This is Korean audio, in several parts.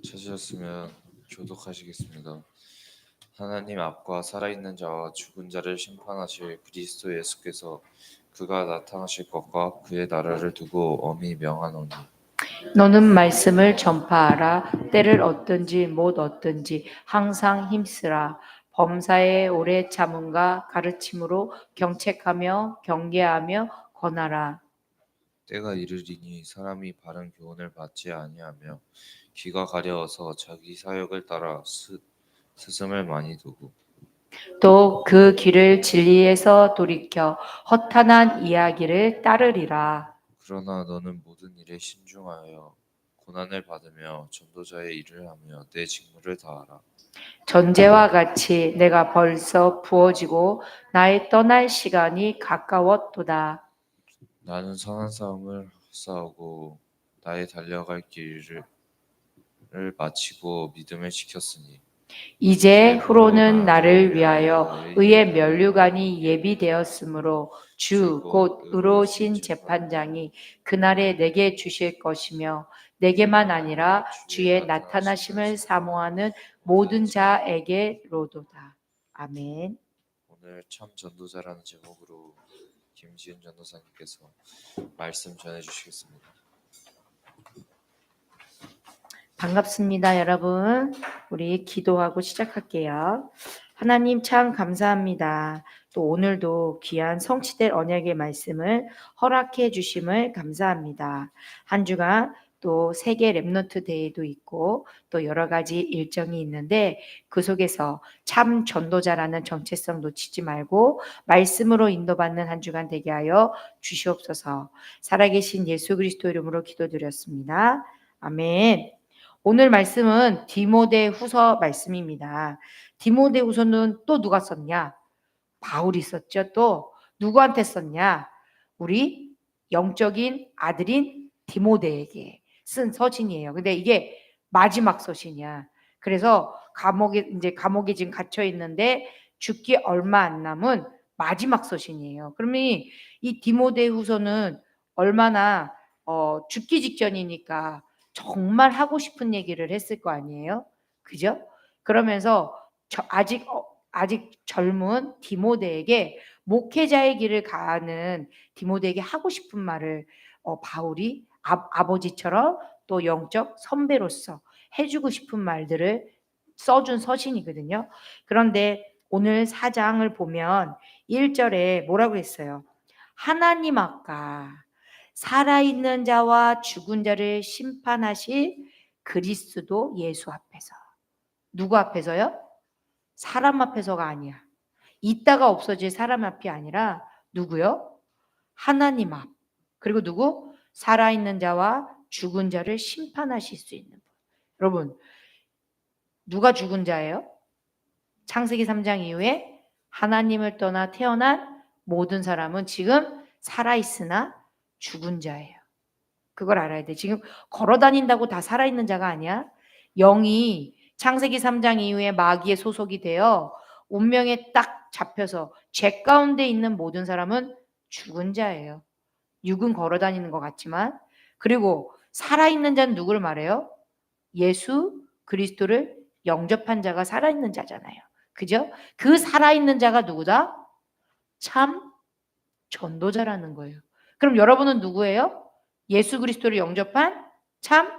찾으셨으면 교독하시겠습니다. 하나님 앞과 살아있는 자와 죽은 자를 심판하실 그리스도 예수께서 그가 나타나실 것과 그의 나라를 두고 엄히 명하노니 너는 말씀을 전파하라. 때를 얻든지 못 얻든지 항상 힘쓰라. 범사에 오래 참음과 가르침으로 경책하며 경계하며 권하라. 때가 이르리니 사람이 바른 교훈을 받지 아니하며 귀가 가려워서 자기 사역을 따라 스승을 많이 두고 또 그 길을 진리에서 돌이켜 허탄한 이야기를 따르리라. 그러나 너는 모든 일에 신중하여 고난을 받으며 전도자의 일을 하며 내 직무를 다하라. 전제와 같이 내가 벌써 부어지고 나의 떠날 시간이 가까웠도다. 나는 선한 싸움을 싸우고 나의 달려갈 길을 마치고 믿음을 지켰으니 이제 후로는 나를 위하여 의의 면류관이 예비되었으므로 주 곧 의로우신 재판장이 그날에 내게 주실 것이며 내게만 아니라 주의 나타나심을 사모하는 모든 자에게로도다. 아멘. 오늘 참 전도자라는 제목으로 김지은 전도사님께서 말씀 전해주시겠습니다. 반갑습니다, 여러분. 우리 기도하고 시작할게요. 하나님 참 감사합니다. 또 오늘도 귀한 성취될 언약의 말씀을 허락해 주심을 감사합니다. 한 주간 또 세계 랩넌트 데이도 있고 또 여러 가지 일정이 있는데 그 속에서 참 전도자라는 정체성 놓치지 말고 말씀으로 인도받는 한 주간 되게 하여 주시옵소서. 살아계신 예수 그리스도 이름으로 기도드렸습니다. 아멘. 오늘 말씀은 디모데후서 말씀입니다. 디모데후서는 또 누가 썼냐? 바울이 썼죠. 또 누구한테 썼냐? 우리 영적인 아들인 디모데에게 쓴 서신이에요. 근데 이게 마지막 서신이야. 그래서 감옥에 지금 갇혀 있는데 죽기 얼마 안 남은 마지막 서신이에요. 그러면 이 디모데후서는 얼마나 죽기 직전이니까 정말 하고 싶은 얘기를 했을 거 아니에요? 그죠? 그러면서 아직 젊은 디모데에게 목회자의 길을 가는 디모데에게 하고 싶은 말을 바울이 아버지처럼 또 영적 선배로서 해주고 싶은 말들을 써준 서신이거든요. 그런데 오늘 4장을 보면 1절에 뭐라고 했어요? 하나님 아까 살아있는 자와 죽은 자를 심판하실 그리스도 예수 앞에서. 누구 앞에서요? 사람 앞에서가 아니야. 있다가 없어질 사람 앞이 아니라 누구요? 하나님 앞. 그리고 누구? 살아있는 자와 죽은 자를 심판하실 수 있는 분. 여러분, 누가 죽은 자예요? 창세기 3장 이후에 하나님을 떠나 태어난 모든 사람은 지금 살아있으나 죽은 자예요. 그걸 알아야 돼. 지금 걸어 다닌다고 다 살아있는 자가 아니야. 영이 창세기 3장 이후에 마귀의 소속이 되어 운명에 딱 잡혀서 죄 가운데 있는 모든 사람은 죽은 자예요. 육은 걸어 다니는 것 같지만. 그리고 살아있는 자는 누구를 말해요? 예수 그리스도를 영접한 자가 살아있는 자잖아요. 그죠? 그 살아있는 자가 누구다? 참 전도자라는 거예요. 그럼 여러분은 누구예요? 예수 그리스도를 영접한 참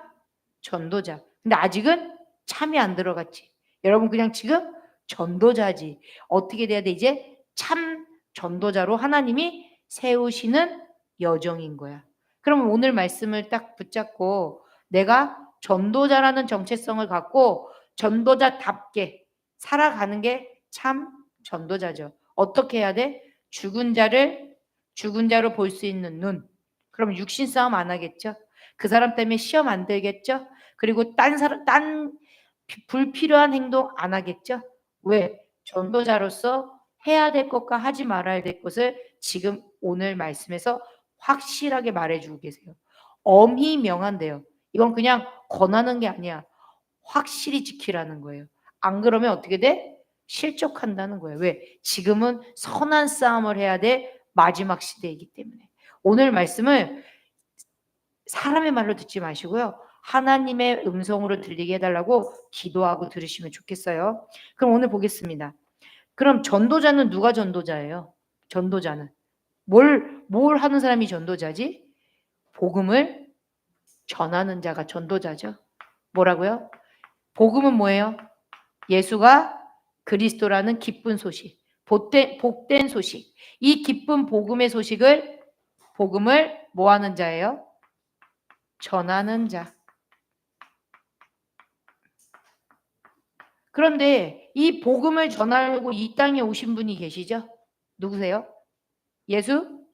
전도자. 근데 아직은 참이 안 들어갔지. 여러분 그냥 지금 전도자지. 어떻게 돼야 돼? 이제 참 전도자로 하나님이 세우시는 여정인 거야. 그럼 오늘 말씀을 딱 붙잡고 내가 전도자라는 정체성을 갖고 전도자답게 살아가는 게 참 전도자죠. 어떻게 해야 돼? 죽은 자로 볼 수 있는 눈. 그럼 육신 싸움 안 하겠죠? 그 사람 때문에 시험 안 들겠죠? 그리고 딴 불필요한 행동 안 하겠죠? 왜? 전도자로서 해야 될 것과 하지 말아야 될 것을 지금 오늘 말씀에서 확실하게 말해주고 계세요. 엄히 명한대요. 이건 그냥 권하는 게 아니야. 확실히 지키라는 거예요. 안 그러면 어떻게 돼? 실족한다는 거예요. 왜? 지금은 선한 싸움을 해야 돼. 마지막 시대이기 때문에. 오늘 말씀을 사람의 말로 듣지 마시고요. 하나님의 음성으로 들리게 해달라고 기도하고 들으시면 좋겠어요. 그럼 오늘 보겠습니다. 그럼 전도자는 누가 전도자예요? 전도자는 뭘 하는 사람이 전도자지? 복음을 전하는 자가 전도자죠. 뭐라고요? 복음은 뭐예요? 예수가 그리스도라는 기쁜 소식, 복된 소식. 이 기쁜 복음의 복음을 뭐 하는 자예요? 전하는 자. 그런데 이 복음을 전하려고 이 땅에 오신 분이 계시죠? 누구세요? 예수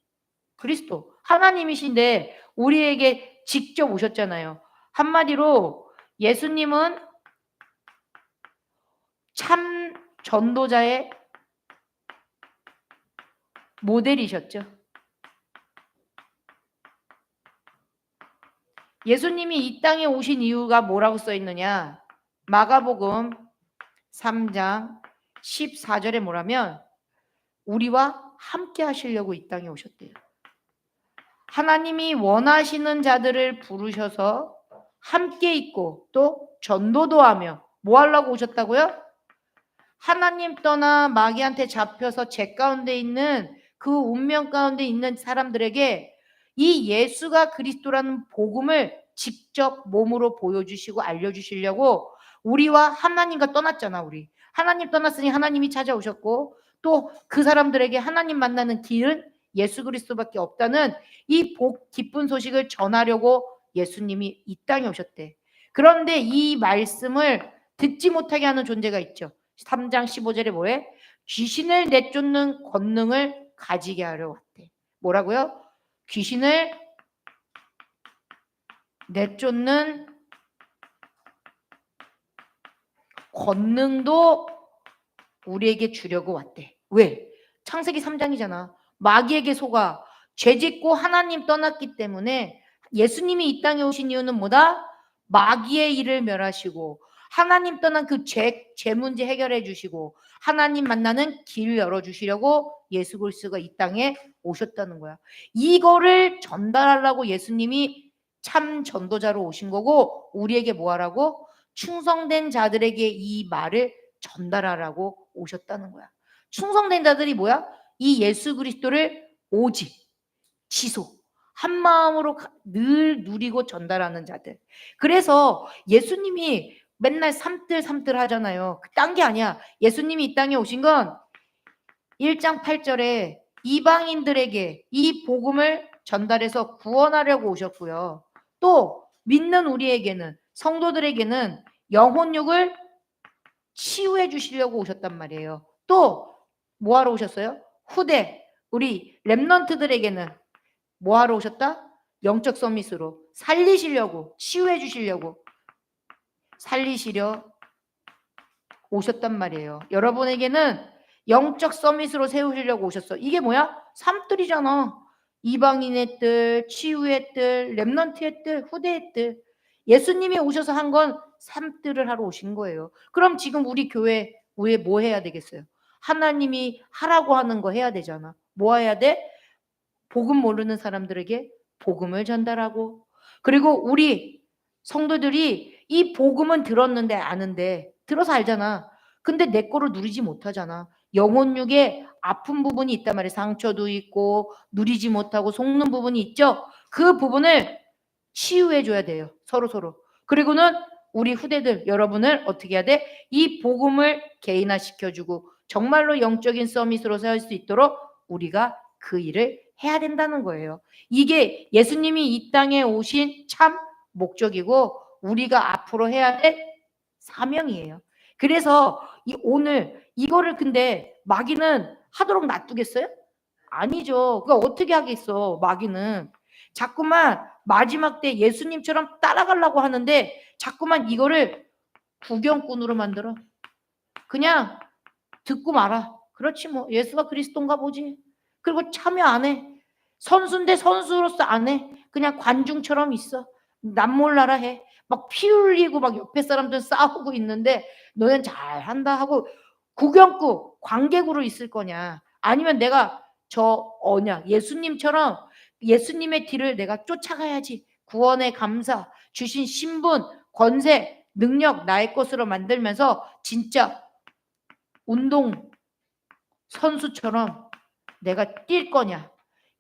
그리스도. 하나님이신데 우리에게 직접 오셨잖아요. 한마디로 예수님은 참 전도자의 모델이셨죠. 예수님이 이 땅에 오신 이유가 뭐라고 써 있느냐? 마가복음 3장 14절에 뭐라면 우리와 함께 하시려고 이 땅에 오셨대요. 하나님이 원하시는 자들을 부르셔서 함께 있고 또 전도도 하며 뭐 하려고 오셨다고요? 하나님 떠나 마귀한테 잡혀서 죄 가운데 있는 그 운명 가운데 있는 사람들에게 이 예수가 그리스도라는 복음을 직접 몸으로 보여주시고 알려주시려고 우리와 하나님과 떠났잖아. 우리 하나님 떠났으니 하나님이 찾아오셨고 또 그 사람들에게 하나님 만나는 길은 예수 그리스도밖에 없다는 이 기쁜 소식을 전하려고 예수님이 이 땅에 오셨대. 그런데 이 말씀을 듣지 못하게 하는 존재가 있죠. 3장 15절에 뭐해? 귀신을 내쫓는 권능을 가지게 하려 왔대. 뭐라고요? 귀신을 내쫓는 권능도 우리에게 주려고 왔대. 왜? 창세기 3장이잖아. 마귀에게 속아 죄 짓고 하나님 떠났기 때문에 예수님이 이 땅에 오신 이유는 뭐다? 마귀의 일을 멸하시고 하나님 떠난 그 죄 문제 해결해 주시고 하나님 만나는 길 열어주시려고 예수 그리스도가 이 땅에 오셨다는 거야. 이거를 전달하려고 예수님이 참 전도자로 오신 거고 우리에게 뭐 하라고? 충성된 자들에게 이 말을 전달하라고 오셨다는 거야. 충성된 자들이 뭐야? 이 예수 그리스도를 오직 지속 한 마음으로 늘 누리고 전달하는 자들. 그래서 예수님이 맨날 삼뜰 하잖아요. 딴 게 아니야. 예수님이 이 땅에 오신 건 1장 8절에 이방인들에게 이 복음을 전달해서 구원하려고 오셨고요. 또 믿는 우리에게는 성도들에게는 영혼육을 치유해 주시려고 오셨단 말이에요. 또 뭐하러 오셨어요? 후대 우리 렘넌트들에게는 뭐하러 오셨다? 영적 서밋으로 살리시려고 치유해 주시려고 살리시려 오셨단 말이에요. 여러분에게는 영적 서밋으로 세우시려고 오셨어. 이게 뭐야? 삼뜰이잖아. 이방인의 뜰, 치유의 뜰, 렘넌트의 뜰, 후대의 뜰. 예수님이 오셔서 한 건 삼뜰을 하러 오신 거예요. 그럼 지금 우리 교회 왜 뭐 해야 되겠어요? 하나님이 하라고 하는 거 해야 되잖아. 뭐 해야 돼? 복음 모르는 사람들에게 복음을 전달하고 그리고 우리 성도들이 이 복음은 들었는데 아는데 들어서 알잖아. 근데 내 거를 누리지 못하잖아. 영혼육에 아픈 부분이 있단 말이에요. 상처도 있고 누리지 못하고 속는 부분이 있죠. 그 부분을 치유해 줘야 돼요. 서로. 그리고는 우리 후대들 여러분을 어떻게 해야 돼? 이 복음을 개인화시켜주고 정말로 영적인 서밋으로 살 수 있도록 우리가 그 일을 해야 된다는 거예요. 이게 예수님이 이 땅에 오신 참 목적이고 우리가 앞으로 해야 될 사명이에요. 그래서 오늘 이거를 근데 마귀는 하도록 놔두겠어요? 아니죠. 그거 어떻게 하겠어, 마귀는. 자꾸만 마지막 때 예수님처럼 따라가려고 하는데 자꾸만 이거를 구경꾼으로 만들어. 그냥 듣고 말아. 그렇지 뭐 예수가 그리스도인가 보지. 그리고 참여 안 해. 선수인데 선수로서 안 해. 그냥 관중처럼 있어. 남몰라라 해. 막 피 흘리고 막 옆에 사람들 싸우고 있는데 너는 잘한다 하고 구경꾼, 관객으로 있을 거냐. 아니면 내가 저 언약, 예수님처럼 예수님의 뒤를 내가 쫓아가야지. 구원의 감사, 주신 신분, 권세, 능력 나의 것으로 만들면서 진짜 운동 선수처럼 내가 뛸 거냐,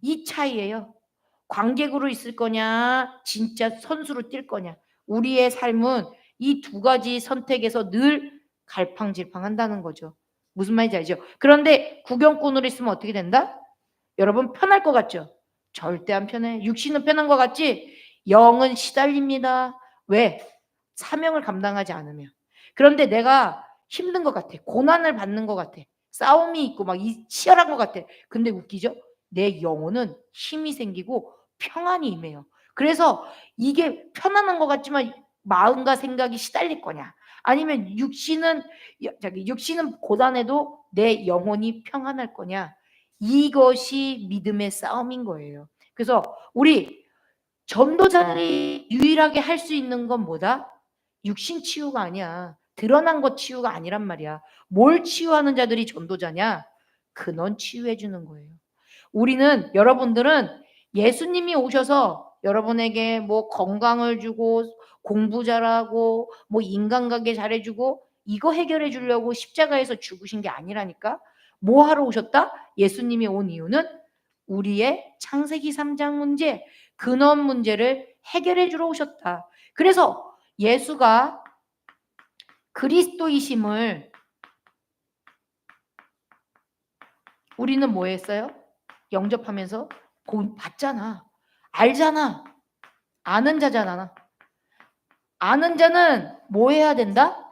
이 차이예요. 관객으로 있을 거냐, 진짜 선수로 뛸 거냐. 우리의 삶은 이 두 가지 선택에서 늘 갈팡질팡한다는 거죠. 무슨 말인지 알죠? 그런데 구경꾼으로 있으면 어떻게 된다? 여러분 편할 것 같죠? 절대 안 편해. 육신은 편한 것 같지? 영은 시달립니다. 왜? 사명을 감당하지 않으면. 그런데 내가 힘든 것 같아. 고난을 받는 것 같아. 싸움이 있고 막 치열한 것 같아. 근데 웃기죠? 내 영혼은 힘이 생기고 평안이 임해요. 그래서 이게 편안한 것 같지만 마음과 생각이 시달릴 거냐? 아니면 육신은 고단해도 내 영혼이 평안할 거냐? 이것이 믿음의 싸움인 거예요. 그래서 우리 전도자들이 유일하게 할 수 있는 건 뭐다? 육신 치유가 아니야. 드러난 것 치유가 아니란 말이야. 뭘 치유하는 자들이 전도자냐? 근원 치유해 주는 거예요. 우리는 여러분들은 예수님이 오셔서 여러분에게 뭐 건강을 주고 공부 잘하고 뭐 인간관계 잘해주고 이거 해결해 주려고 십자가에서 죽으신 게 아니라니까. 뭐 하러 오셨다? 예수님이 온 이유는 우리의 창세기 3장 문제, 근원 문제를 해결해 주러 오셨다. 그래서 예수가 그리스도이심을 우리는 뭐 했어요? 영접하면서 봤잖아. 알잖아. 아는 자잖아. 아는 자는 뭐 해야 된다?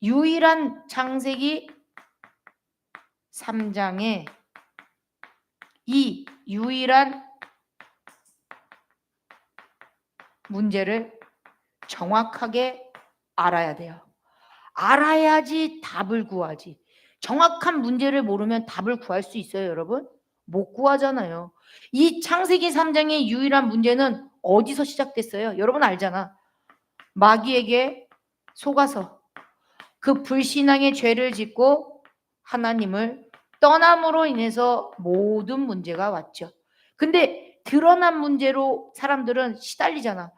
유일한 창세기 3장에 이 유일한 문제를 정확하게 알아야 돼요. 알아야지 답을 구하지. 정확한 문제를 모르면 답을 구할 수 있어요, 여러분? 못 구하잖아요. 이 창세기 3장의 유일한 문제는 어디서 시작됐어요? 여러분 알잖아. 마귀에게 속아서 그 불신앙의 죄를 짓고 하나님을 떠남으로 인해서 모든 문제가 왔죠. 근데 드러난 문제로 사람들은 시달리잖아.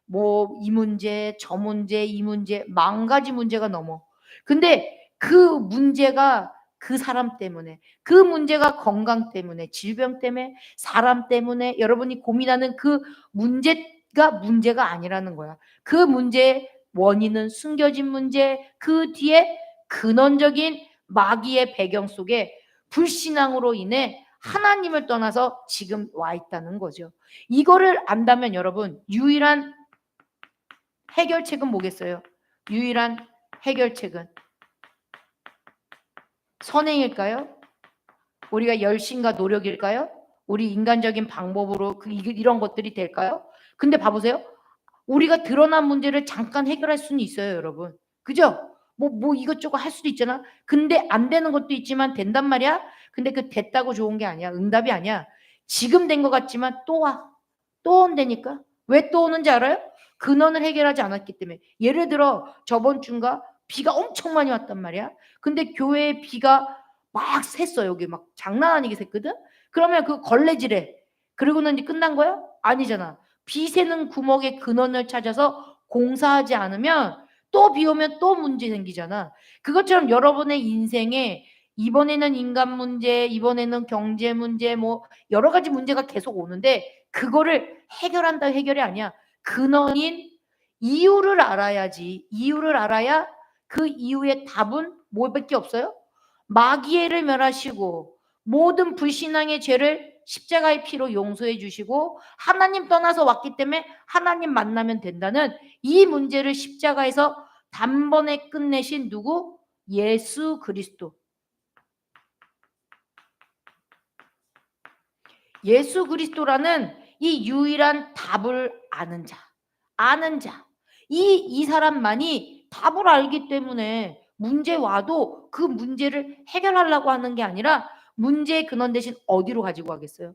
뭐 이 문제, 저 문제, 이 문제, 만 가지 문제가 넘어. 근데 그 문제가 그 사람 때문에, 그 문제가 건강 때문에, 질병 때문에, 사람 때문에 여러분이 고민하는 그 문제가 아니라는 거야. 그 문제의 원인은 숨겨진 문제, 그 뒤에 근원적인 마귀의 배경 속에 불신앙으로 인해 하나님을 떠나서 지금 와 있다는 거죠. 이거를 안다면 여러분 유일한 해결책은 뭐겠어요? 유일한 해결책은 선행일까요? 우리가 열심과 노력일까요? 우리 인간적인 방법으로 이런 것들이 될까요? 근데 봐보세요. 우리가 드러난 문제를 잠깐 해결할 수는 있어요, 여러분. 그죠? 뭐 이것저것 할 수도 있잖아. 근데 안 되는 것도 있지만 된단 말이야. 근데 그 됐다고 좋은 게 아니야. 응답이 아니야. 지금 된 것 같지만 또 와. 또 온다니까. 왜 또 오는지 알아요? 근원을 해결하지 않았기 때문에. 예를 들어 저번 주인가 비가 엄청 많이 왔단 말이야. 근데 교회에 비가 막 샜어. 여기 막 장난 아니게 샜거든. 그러면 그 걸레질해. 그러고는 이제 끝난 거야? 아니잖아. 비 새는 구멍의 근원을 찾아서 공사하지 않으면 또 비 오면 또 문제 생기잖아. 그것처럼 여러분의 인생에 이번에는 인간 문제, 이번에는 경제 문제, 뭐 여러 가지 문제가 계속 오는데 그거를 해결한다 해결이 아니야. 근원인 이유를 알아야지. 이유를 알아야 그 이유의 답은 뭐밖에 없어요? 마귀를 멸하시고 모든 불신앙의 죄를 십자가의 피로 용서해 주시고 하나님 떠나서 왔기 때문에 하나님 만나면 된다는 이 문제를 십자가에서 단번에 끝내신 누구? 예수 그리스도. 예수 그리스도라는 이 유일한 답을 아는 자. 아는 자. 이 사람만이 답을 알기 때문에 문제 와도 그 문제를 해결하려고 하는 게 아니라 문제의 근원 대신 어디로 가지고 가겠어요?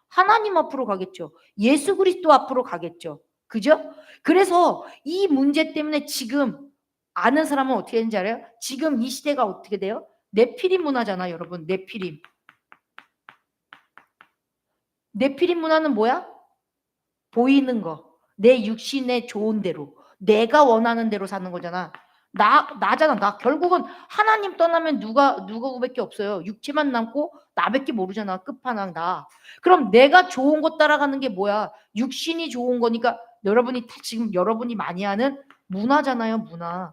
하나님 앞으로 가겠죠. 예수 그리스도 앞으로 가겠죠. 그죠? 그래서 이 문제 때문에 지금 아는 사람은 어떻게 되는지 알아요? 지금 이 시대가 어떻게 돼요? 네피림 문화잖아, 여러분. 네피림. 네피림 문화는 뭐야? 보이는 거. 내 육신의 좋은 대로, 내가 원하는 대로 사는 거잖아. 나잖아. 나 결국은 하나님 떠나면 누구밖에 없어요. 육체만 남고 나밖에 모르잖아. 끝판왕 나. 그럼 내가 좋은 거 따라가는 게 뭐야? 육신이 좋은 거니까 여러분이 지금 여러분이 많이 하는 문화잖아요. 문화.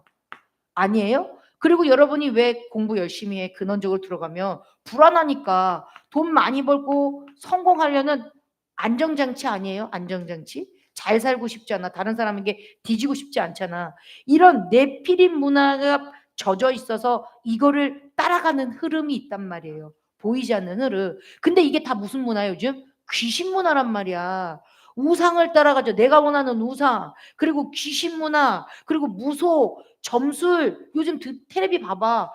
아니에요? 그리고 여러분이 왜 공부 열심히 해? 근원적으로 들어가면 불안하니까 돈 많이 벌고 성공하려는 안정장치 아니에요? 안정장치? 잘 살고 싶지 않아. 다른 사람에게 뒤지고 싶지 않잖아. 이런 네피림 문화가 젖어 있어서 이거를 따라가는 흐름이 있단 말이에요. 보이지 않는 흐름. 근데 이게 다 무슨 문화예요, 요즘? 귀신 문화란 말이야. 우상을 따라가죠. 내가 원하는 우상. 그리고 귀신 문화. 그리고 무속. 점술. 요즘 텔레비 봐봐.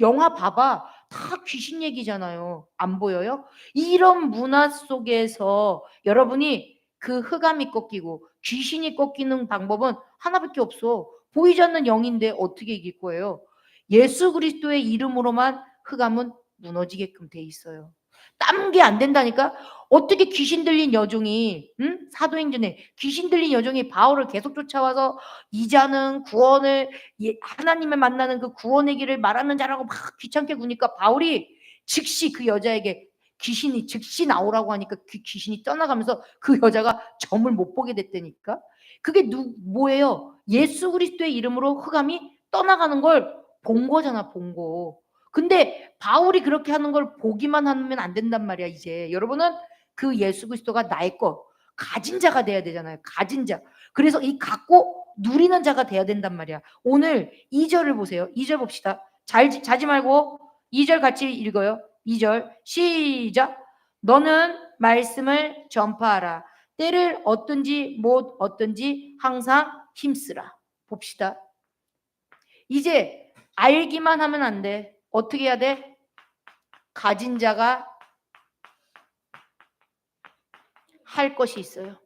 영화 봐봐. 다 귀신 얘기잖아요. 안 보여요? 이런 문화 속에서 여러분이 그 흑암이 꺾이고 귀신이 꺾이는 방법은 하나밖에 없어. 보이지 않는 영인데 어떻게 이길 거예요? 예수 그리스도의 이름으로만 흑암은 무너지게끔 돼 있어요. 딴 게 안 된다니까? 어떻게 귀신 들린 여종이, 사도행전에 귀신 들린 여종이 바울을 계속 쫓아와서 이자는 구원을, 하나님을 만나는 그 구원의 길을 말하는 자라고 막 귀찮게 구니까 바울이 즉시 그 여자에게 귀신이 즉시 나오라고 하니까 그 귀신이 떠나가면서 그 여자가 점을 못 보게 됐다니까. 그게 뭐예요? 예수 그리스도의 이름으로 흑암이 떠나가는 걸 본 거잖아, 본 거. 근데 바울이 그렇게 하는 걸 보기만 하면 안 된단 말이야. 이제 여러분은 그 예수 그리스도가 나의 것, 가진 자가 돼야 되잖아요. 가진 자. 그래서 이 갖고 누리는 자가 돼야 된단 말이야. 오늘 2절을 보세요. 2절 봅시다. 자지 말고 2절 같이 읽어요. 2절 시작. 너는 말씀을 전파하라. 때를 얻든지 못 얻든지 항상 힘쓰라. 봅시다. 이제 알기만 하면 안 돼. 어떻게 해야 돼? 가진 자가 할 것이 있어요.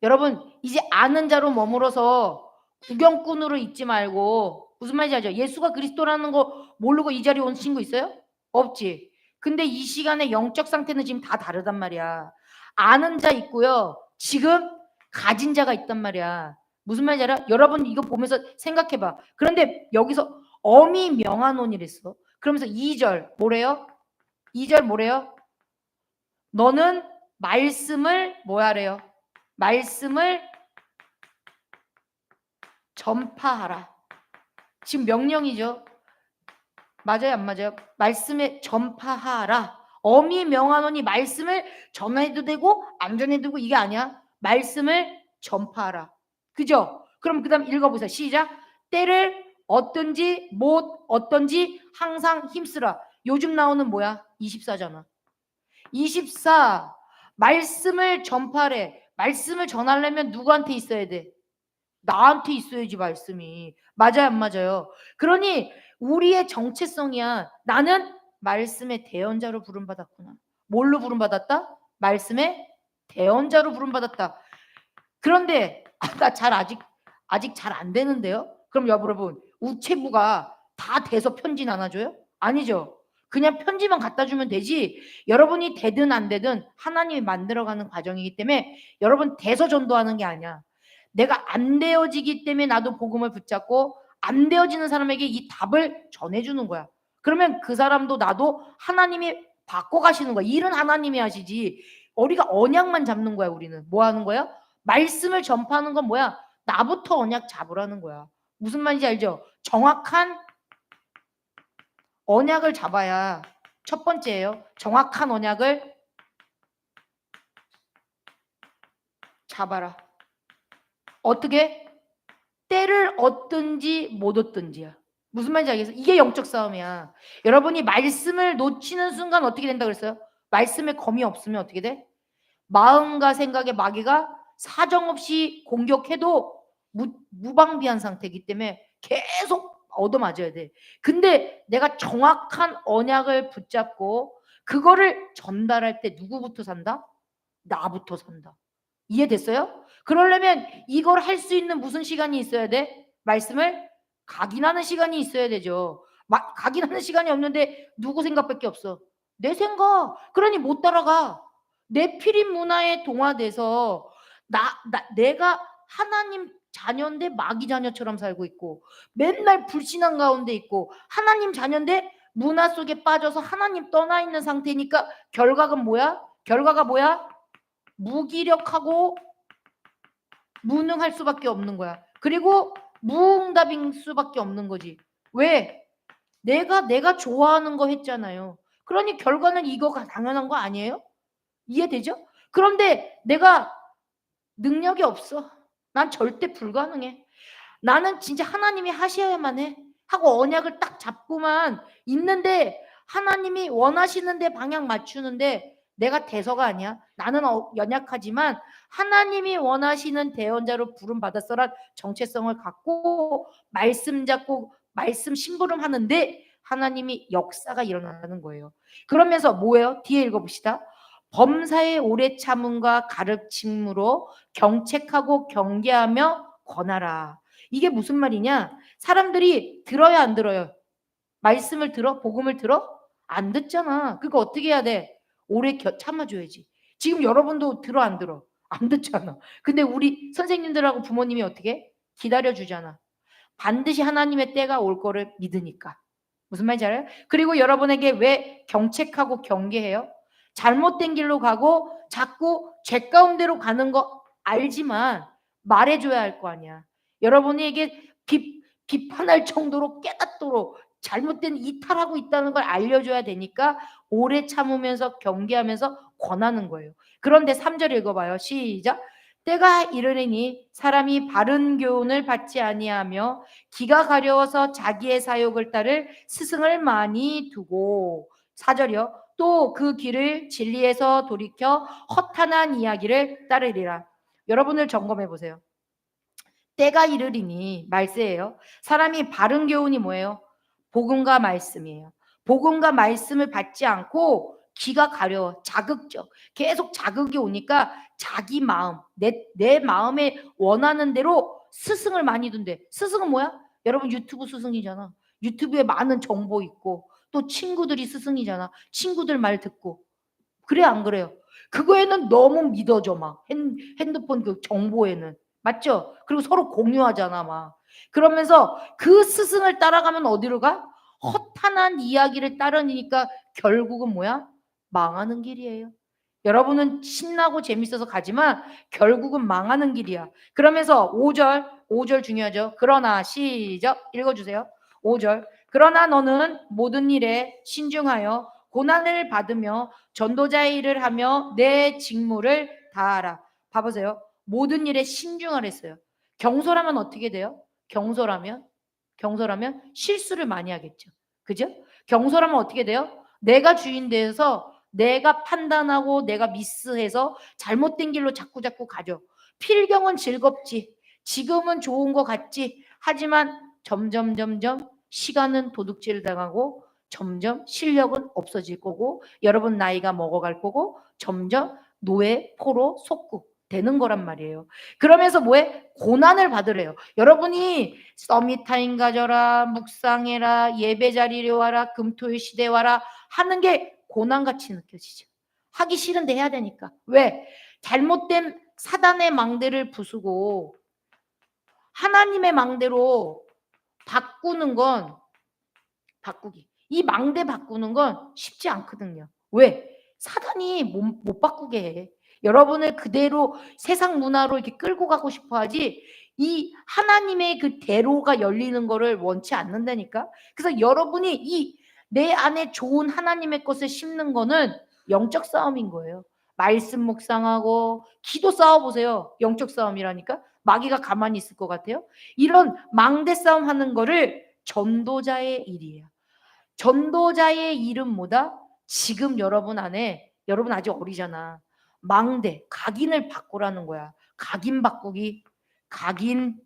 여러분 이제 아는 자로 머물어서 구경꾼으로 있지 말고, 무슨 말인지 알죠? 예수가 그리스도라는 거 모르고 이 자리에 온 친구 있어요? 없지. 근데 이 시간에 영적 상태는 지금 다 다르단 말이야. 아는 자 있고요. 지금 가진 자가 있단 말이야. 무슨 말인지 알아? 여러분 이거 보면서 생각해봐. 그런데 여기서 어미 명하노니랬어. 그러면서 2절 뭐래요? 2절 뭐래요? 너는 말씀을 뭐하래요? 말씀을 전파하라. 지금 명령이죠. 맞아요, 안 맞아요? 말씀에 전파하라. 어미 명하노니 말씀을 전해도 되고 안 전해도 되고 이게 아니야. 말씀을 전파하라. 그죠? 그럼 그다음 읽어보세요. 시작. 때를 얻든지 못 얻든지 항상 힘쓰라. 요즘 나오는 뭐야? 24잖아. 24. 말씀을 전파래. 말씀을 전하려면 누구한테 있어야 돼? 나한테 있어야지 말씀이. 맞아요, 안 맞아요? 그러니 우리의 정체성이야. 나는 말씀의 대언자로 부름받았구나. 뭘로 부름받았다? 말씀의 대언자로 부름받았다. 그런데 나 아직 잘 안 되는데요. 그럼 여러분 우체부가 다 돼서 편지 나눠줘요? 아니죠. 그냥 편지만 갖다 주면 되지. 여러분이 되든 안 되든 하나님이 만들어가는 과정이기 때문에 여러분 돼서 전도하는 게 아니야. 내가 안 되어지기 때문에 나도 복음을 붙잡고 안 되어지는 사람에게 이 답을 전해주는 거야. 그러면 그 사람도 나도 하나님이 바꿔가시는 거야. 일은 하나님이 하시지. 우리가 언약만 잡는 거야. 우리는 뭐 하는 거야? 말씀을 전파하는 건 뭐야? 나부터 언약 잡으라는 거야. 무슨 말인지 알죠? 정확한 언약을 잡아야 첫 번째예요. 정확한 언약을 잡아라. 어떻게? 때를 얻든지 못 얻든지야. 무슨 말인지 알겠어요? 이게 영적 싸움이야. 여러분이 말씀을 놓치는 순간 어떻게 된다 그랬어요? 말씀에 검이 없으면 어떻게 돼? 마음과 생각의 마귀가 사정없이 공격해도 무방비한 상태이기 때문에 계속 얻어맞아야 돼. 근데 내가 정확한 언약을 붙잡고 그거를 전달할 때 누구부터 산다? 나부터 산다. 이해됐어요? 그러려면 이걸 할 수 있는 무슨 시간이 있어야 돼? 말씀을 각인하는 시간이 있어야 되죠. 각인하는 시간이 없는데 누구 생각밖에 없어. 내 생각. 그러니 못 따라가. 내 피림 문화에 동화돼서 내가 하나님 자녀인데 마귀 자녀처럼 살고 있고, 맨날 불신앙 가운데 있고, 하나님 자녀인데 문화 속에 빠져서 하나님 떠나 있는 상태니까 결과가 뭐야? 결과가 뭐야? 무기력하고 무능할 수밖에 없는 거야. 그리고 무응답인 수밖에 없는 거지. 왜? 내가 좋아하는 거 했잖아요. 그러니 결과는 이거가 당연한 거 아니에요? 이해되죠? 그런데 내가 능력이 없어. 난 절대 불가능해. 나는 진짜 하나님이 하셔야만 해. 하고 언약을 딱 잡고만 있는데 하나님이 원하시는 데 방향 맞추는데 내가 대서가 아니야. 나는 연약하지만 하나님이 원하시는 대언자로 부름 받았어란 정체성을 갖고 말씀 잡고 말씀 심부름하는데 하나님이 역사가 일어나는 거예요. 그러면서 뭐예요? 뒤에 읽어봅시다. 범사의 오래 참음과 가르침으로 경책하고 경계하며 권하라. 이게 무슨 말이냐? 사람들이 들어야 안 들어요? 말씀을 들어? 복음을 들어? 안 듣잖아. 그거 어떻게 해야 돼? 오래 참아줘야지. 지금 여러분도 들어 안 들어? 안 듣잖아. 근데 우리 선생님들하고 부모님이 어떻게 해? 기다려주잖아. 반드시 하나님의 때가 올 거를 믿으니까. 무슨 말인지 알아요? 그리고 여러분에게 왜 경책하고 경계해요? 잘못된 길로 가고 자꾸 죄 가운데로 가는 거 알지만 말해줘야 할 거 아니야. 여러분에게 비판할 정도로 깨닫도록 잘못된 이탈하고 있다는 걸 알려줘야 되니까 오래 참으면서 경계하면서 권하는 거예요. 그런데 3절 읽어봐요. 시작. 때가 이르리니 사람이 바른 교훈을 받지 아니하며 기가 가려워서 자기의 사욕을 따를 스승을 많이 두고 4절이요. 또 그 길을 진리에서 돌이켜 허탄한 이야기를 따르리라. 여러분을 점검해 보세요. 때가 이르리니 말세예요. 사람이 바른 교훈이 뭐예요? 복음과 말씀이에요. 복음과 말씀을 받지 않고 귀가 가려워 자극적 계속 자극이 오니까 자기 마음 내 마음에 원하는 대로 스승을 많이 둔대. 스승은 뭐야? 여러분 유튜브 스승이잖아. 유튜브에 많은 정보 있고 또 친구들이 스승이잖아. 친구들 말 듣고 그래 안 그래요? 그거에는 너무 믿어져 막 핸드폰 그 정보에는 맞죠? 그리고 서로 공유하잖아 막. 그러면서 그 스승을 따라가면 어디로 가? 허탄한 이야기를 따르니까 결국은 뭐야? 망하는 길이에요. 여러분은 신나고 재밌어서 가지만 결국은 망하는 길이야. 그러면서 5절 중요하죠. 그러나 시작 읽어주세요. 5절 그러나 너는 모든 일에 신중하여 고난을 받으며 전도자의 일을 하며 내 직무를 다하라. 봐보세요. 모든 일에 신중하랬어요. 경솔하면 어떻게 돼요? 경솔하면 실수를 많이 하겠죠. 그죠? 경솔하면 어떻게 돼요? 내가 주인 돼서 내가 판단하고 내가 미스해서 잘못된 길로 자꾸 가죠. 필경은 즐겁지. 지금은 좋은 것 같지. 하지만 점점 시간은 도둑질 당하고 점점 실력은 없어질 거고 여러분 나이가 먹어갈 거고 점점 노예 포로 속국 되는 거란 말이에요. 그러면서 뭐해? 고난을 받으래요. 여러분이 서밋타임 가져라, 묵상해라, 예배 자리에 와라, 금토일 시대 와라 하는 게 고난같이 느껴지죠. 하기 싫은데 해야 되니까. 왜? 잘못된 사단의 망대를 부수고 하나님의 망대로 바꾸는 건 바꾸기. 이 망대 바꾸는 건 쉽지 않거든요. 왜? 사단이 못 바꾸게 해. 여러분을 그대로 세상 문화로 이렇게 끌고 가고 싶어 하지 이 하나님의 그 대로가 열리는 거를 원치 않는다니까. 그래서 여러분이 이 내 안에 좋은 하나님의 것을 심는 거는 영적 싸움인 거예요. 말씀 묵상하고 기도 싸워보세요. 영적 싸움이라니까. 마귀가 가만히 있을 것 같아요. 이런 망대 싸움 하는 거를 전도자의 일이에요. 전도자의 일은 뭐다? 지금 여러분 안에 여러분 아직 어리잖아. 망대, 각인을 바꾸라는 거야. 각인 바꾸기. 각인.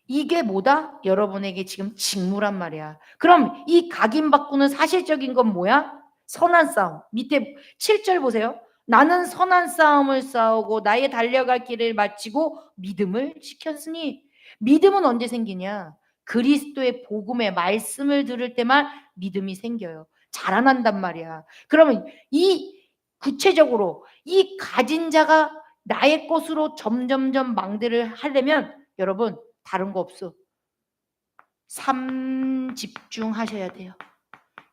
이게 뭐다? 여러분에게 지금 직무란 말이야. 그럼 이 각인 바꾸는 사실적인 건 뭐야? 선한 싸움. 밑에 7절 보세요. 나는 선한 싸움을 싸우고 나의 달려갈 길을 마치고 믿음을 지켰으니. 믿음은 언제 생기냐? 그리스도의 복음의 말씀을 들을 때만 믿음이 생겨요. 자라난단 말이야. 그러면 이 구체적으로 이 가진 자가 나의 것으로 점점점 망대를 하려면 여러분 다른 거 없어. 3집중하셔야 돼요.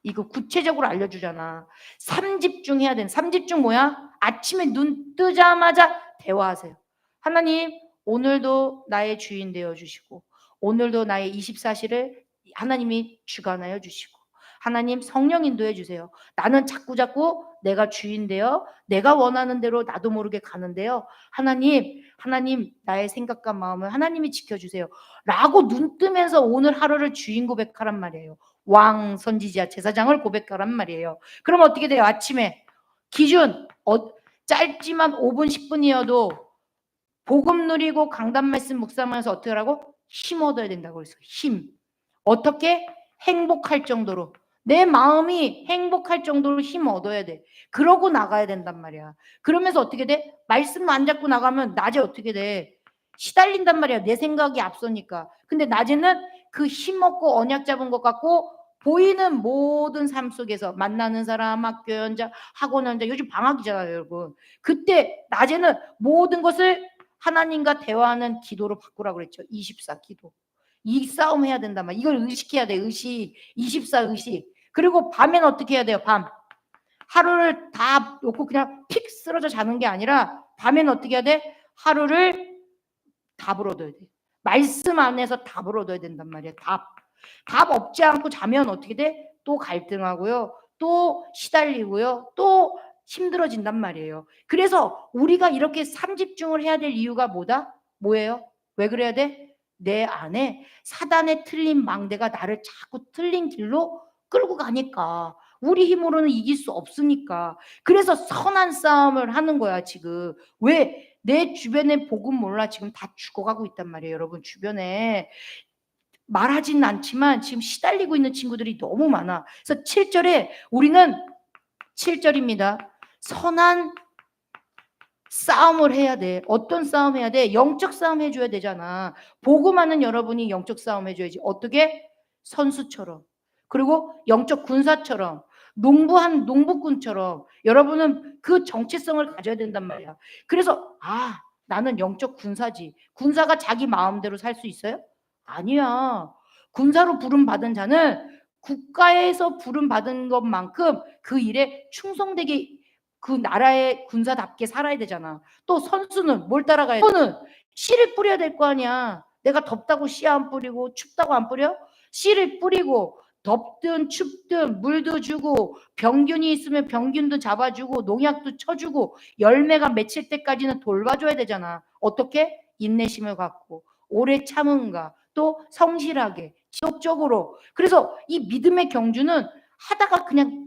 이거 구체적으로 알려주잖아. 3집중해야 돼. 3집중 뭐야? 아침에 눈 뜨자마자 대화하세요. 하나님, 오늘도 나의 주인 되어주시고, 오늘도 나의 24시를 하나님이 주관하여 주시고, 하나님 성령 인도해 주세요. 나는 자꾸자꾸 내가 주인 되어 내가 원하는 대로 나도 모르게 가는데요. 하나님 나의 생각과 마음을 하나님이 지켜주세요. 라고 눈 뜨면서 오늘 하루를 주인 고백하란 말이에요. 왕, 선지자, 제사장을 고백하란 말이에요. 그럼 어떻게 돼요? 아침에 기준 짧지만 5분 10분이어도 복음 누리고 강단 말씀 묵상하면서 어떻게 하라고? 힘 얻어야 된다고 그랬어요. 힘. 어떻게? 행복할 정도로. 내 마음이 행복할 정도로 힘 얻어야 돼. 그러고 나가야 된단 말이야. 그러면서 어떻게 돼? 말씀 안 잡고 나가면 낮에 어떻게 돼? 시달린단 말이야. 내 생각이 앞서니까. 근데 낮에는 그 힘 얻고 언약 잡은 것 같고 보이는 모든 삶 속에서 만나는 사람, 학교 현장, 학원 현장, 요즘 방학이잖아요, 여러분. 그때 낮에는 모든 것을 하나님과 대화하는 기도로 바꾸라고 그랬죠. 24 기도. 이 싸움 해야 된단 말이야. 이걸 의식해야 돼. 의식. 24 의식. 그리고 밤엔 어떻게 해야 돼요? 밤. 하루를 다 놓고 그냥 픽 쓰러져 자는 게 아니라 밤엔 어떻게 해야 돼? 하루를 답을 얻어야 돼. 말씀 안에서 답을 얻어야 된단 말이야. 답 없지 않고 자면 어떻게 돼? 또 갈등하고요. 또 시달리고요. 또 힘들어진단 말이에요. 그래서 우리가 이렇게 삼집중을 해야 될 이유가 뭐다? 뭐예요? 왜 그래야 돼? 내 안에 사단의 틀린 망대가 나를 자꾸 틀린 길로 끌고 가니까. 우리 힘으로는 이길 수 없으니까. 그래서 선한 싸움을 하는 거야 지금. 왜? 내 주변에 복음 몰라 지금 다 죽어가고 있단 말이에요. 여러분 주변에 말하지는 않지만 지금 시달리고 있는 친구들이 너무 많아. 그래서 7절에 우리는 7절입니다. 선한 싸움을 해야 돼. 어떤 싸움 해야 돼? 영적 싸움 해줘야 되잖아. 복음하는 여러분이 영적 싸움 해줘야지. 어떻게? 선수처럼. 그리고 영적 군사처럼. 농부한 농부꾼처럼. 여러분은 그 정체성을 가져야 된단 말이야. 그래서 나는 영적 군사지. 군사가 자기 마음대로 살 수 있어요? 아니야. 군사로 부름받은 자는 국가에서 부름받은 것만큼 그 일에 충성되게 그 나라의 군사답게 살아야 되잖아. 또 선수는 뭘 따라가야 돼? 선수는 씨를 뿌려야 될 거 아니야. 내가 덥다고 씨 안 뿌리고 춥다고 안 뿌려? 씨를 뿌리고 덥든 춥든 물도 주고 병균이 있으면 병균도 잡아주고 농약도 쳐주고 열매가 맺힐 때까지는 돌봐줘야 되잖아. 어떻게? 인내심을 갖고 오래 참음과 또 성실하게 지속적으로. 그래서 이 믿음의 경주는 하다가 그냥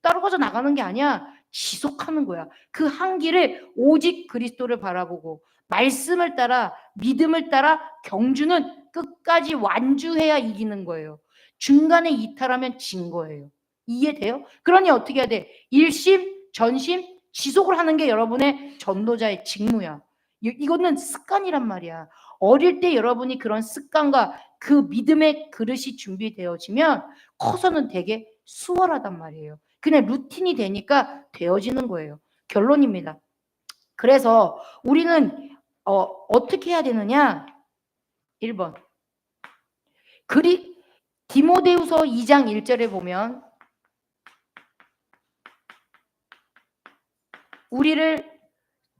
떨어져 나가는 게 아니야. 지속하는 거야. 그 한기를 오직 그리스도를 바라보고 말씀을 따라 믿음을 따라 경주는 끝까지 완주해야 이기는 거예요. 중간에 이탈하면 진 거예요. 이해돼요? 그러니 어떻게 해야 돼? 일심, 전심, 지속을 하는 게 여러분의 전도자의 직무야. 이거는 습관이란 말이야. 어릴 때 여러분이 그런 습관과 그 믿음의 그릇이 준비되어지면 커서는 되게 수월하단 말이에요. 그냥 루틴이 되니까 되어지는 거예요. 결론입니다. 그래서 우리는 어떻게 해야 되느냐? 1번. 디모데후서 2장 1절에 보면 우리를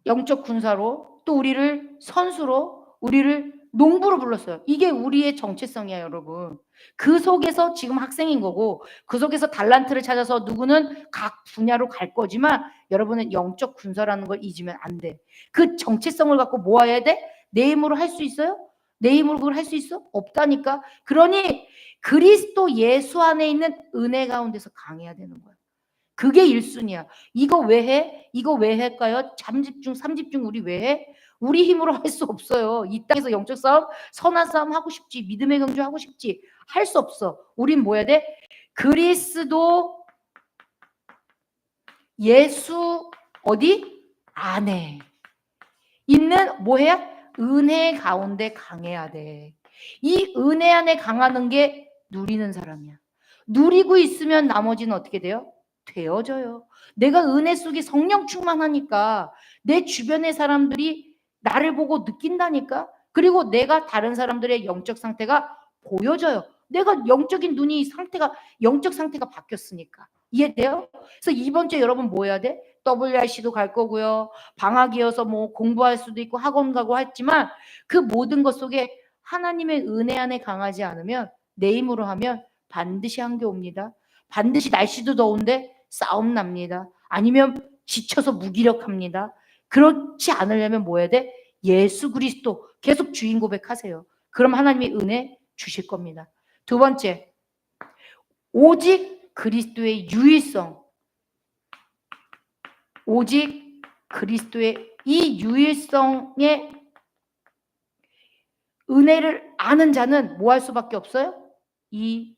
영적 군사로 또 우리를 선수로 우리를 농부로 불렀어요. 이게 우리의 정체성이야, 여러분. 그 속에서 지금 학생인 거고 그 속에서 달란트를 찾아서 누구는 각 분야로 갈 거지만 여러분은 영적 군사라는 걸 잊으면 안 돼. 그 정체성을 갖고 뭐 해야 돼? 내 힘으로 할 수 있어요? 내 힘으로 그걸 할 수 있어? 없다니까. 그러니 그리스도 예수 안에 있는 은혜 가운데서 강해야 되는 거야. 그게 1순위야. 이거 왜 해? 이거 왜 할까요? 3집중, 3집중 우리 왜 해? 우리 힘으로 할 수 없어요. 이 땅에서 영적 싸움, 선한 싸움 하고 싶지. 믿음의 경주 하고 싶지. 할 수 없어. 우린 뭐 해야 돼? 그리스도 예수 어디? 안에 있는 뭐 해야? 은혜 가운데 강해야 돼. 이 은혜 안에 강하는 게 누리는 사람이야. 누리고 있으면 나머지는 어떻게 돼요? 되어져요. 내가 은혜 속에 성령 충만하니까 내 주변의 사람들이 나를 보고 느낀다니까. 그리고 내가 다른 사람들의 영적 상태가 보여져요. 내가 영적인 눈이 상태가 영적 상태가 바뀌었으니까. 이해돼요? 그래서 이번 주에 여러분 뭐 해야 돼? WRC도 갈 거고요. 방학이어서 뭐 공부할 수도 있고 학원 가고 했지만 그 모든 것 속에 하나님의 은혜 안에 강하지 않으면 내 힘으로 하면 반드시 한계 옵니다. 반드시 날씨도 더운데 싸움 납니다. 아니면 지쳐서 무기력합니다. 그렇지 않으려면 뭐 해야 돼? 예수 그리스도 계속 주인 고백하세요. 그럼 하나님이 은혜 주실 겁니다. 두 번째, 오직 그리스도의 유일성. 오직 그리스도의 이 유일성의 은혜를 아는 자는 뭐 할 수밖에 없어요? 이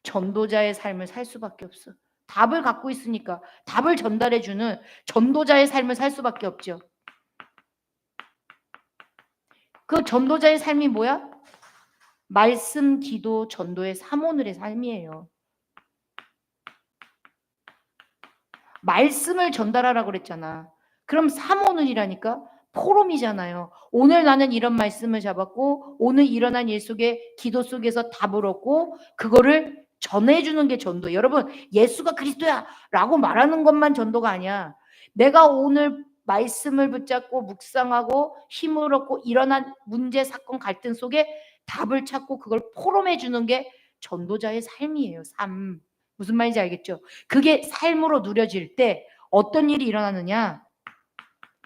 전도자의 삶을 살 수밖에 없어. 답을 갖고 있으니까 답을 전달해주는 전도자의 삶을 살 수밖에 없죠. 그 전도자의 삶이 뭐야? 말씀, 기도, 전도의 삼오늘의 삶이에요. 말씀을 전달하라고 그랬잖아. 그럼 삼오늘이라니까 포럼이잖아요. 오늘 나는 이런 말씀을 잡았고 오늘 일어난 일 속에 기도 속에서 답을 얻고 그거를 전해주는 게 전도. 여러분 예수가 그리스도야 라고 말하는 것만 전도가 아니야. 내가 오늘 말씀을 붙잡고 묵상하고 힘을 얻고 일어난 문제 사건 갈등 속에 답을 찾고 그걸 포럼해 주는 게 전도자의 삶이에요. 삶. 무슨 말인지 알겠죠? 그게 삶으로 누려질 때 어떤 일이 일어나느냐?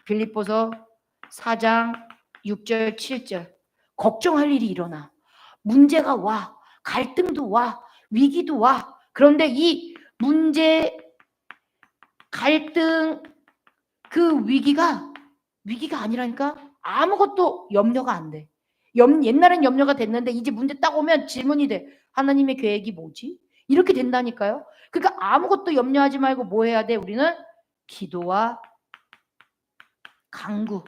빌립보서 4장 6절 7절. 걱정할 일이 일어나. 문제가 와. 갈등도 와. 위기도 와. 그런데 이 문제, 갈등, 그 위기가 아니라니까 아무것도 염려가 안 돼. 옛날엔 염려가 됐는데 이제 문제 딱 오면 질문이 돼. 하나님의 계획이 뭐지? 이렇게 된다니까요. 그러니까 아무것도 염려하지 말고 뭐 해야 돼? 우리는 기도와 간구.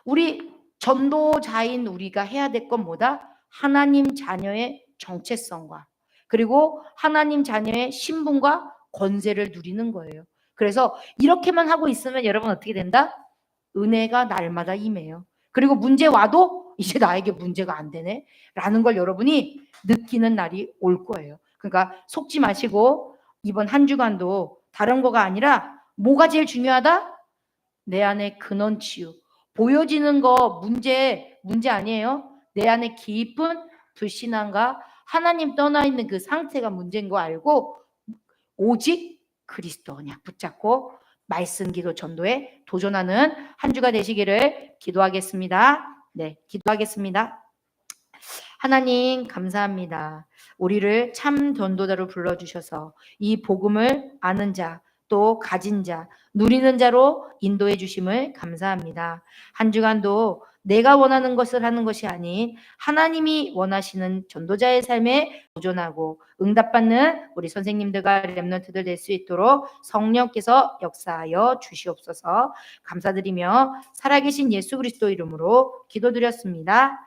우리 전도자인 우리가 해야 될 건 뭐다? 하나님 자녀의 정체성과 그리고 하나님 자녀의 신분과 권세를 누리는 거예요. 그래서 이렇게만 하고 있으면 여러분 어떻게 된다? 은혜가 날마다 임해요. 그리고 문제 와도 이제 나에게 문제가 안 되네 라는 걸 여러분이 느끼는 날이 올 거예요. 그러니까 속지 마시고 이번 한 주간도 다른 거가 아니라 뭐가 제일 중요하다? 내 안에 근원 치유. 보여지는 거 문제 아니에요. 내 안에 깊은 불신앙과 하나님 떠나 있는 그 상태가 문제인 거 알고 오직 그리스도 언약 붙잡고 말씀 기도 전도에 도전하는 한 주가 되시기를 기도하겠습니다. 네, 기도하겠습니다. 하나님 감사합니다. 우리를 참 전도자로 불러주셔서 이 복음을 아는 자, 또 가진 자, 누리는 자로 인도해 주심을 감사합니다. 한 주간도 내가 원하는 것을 하는 것이 아닌 하나님이 원하시는 전도자의 삶에 도전하고 응답받는 우리 선생님들과 렘넌트들 될 수 있도록 성령께서 역사하여 주시옵소서. 감사드리며 살아계신 예수 그리스도 이름으로 기도드렸습니다.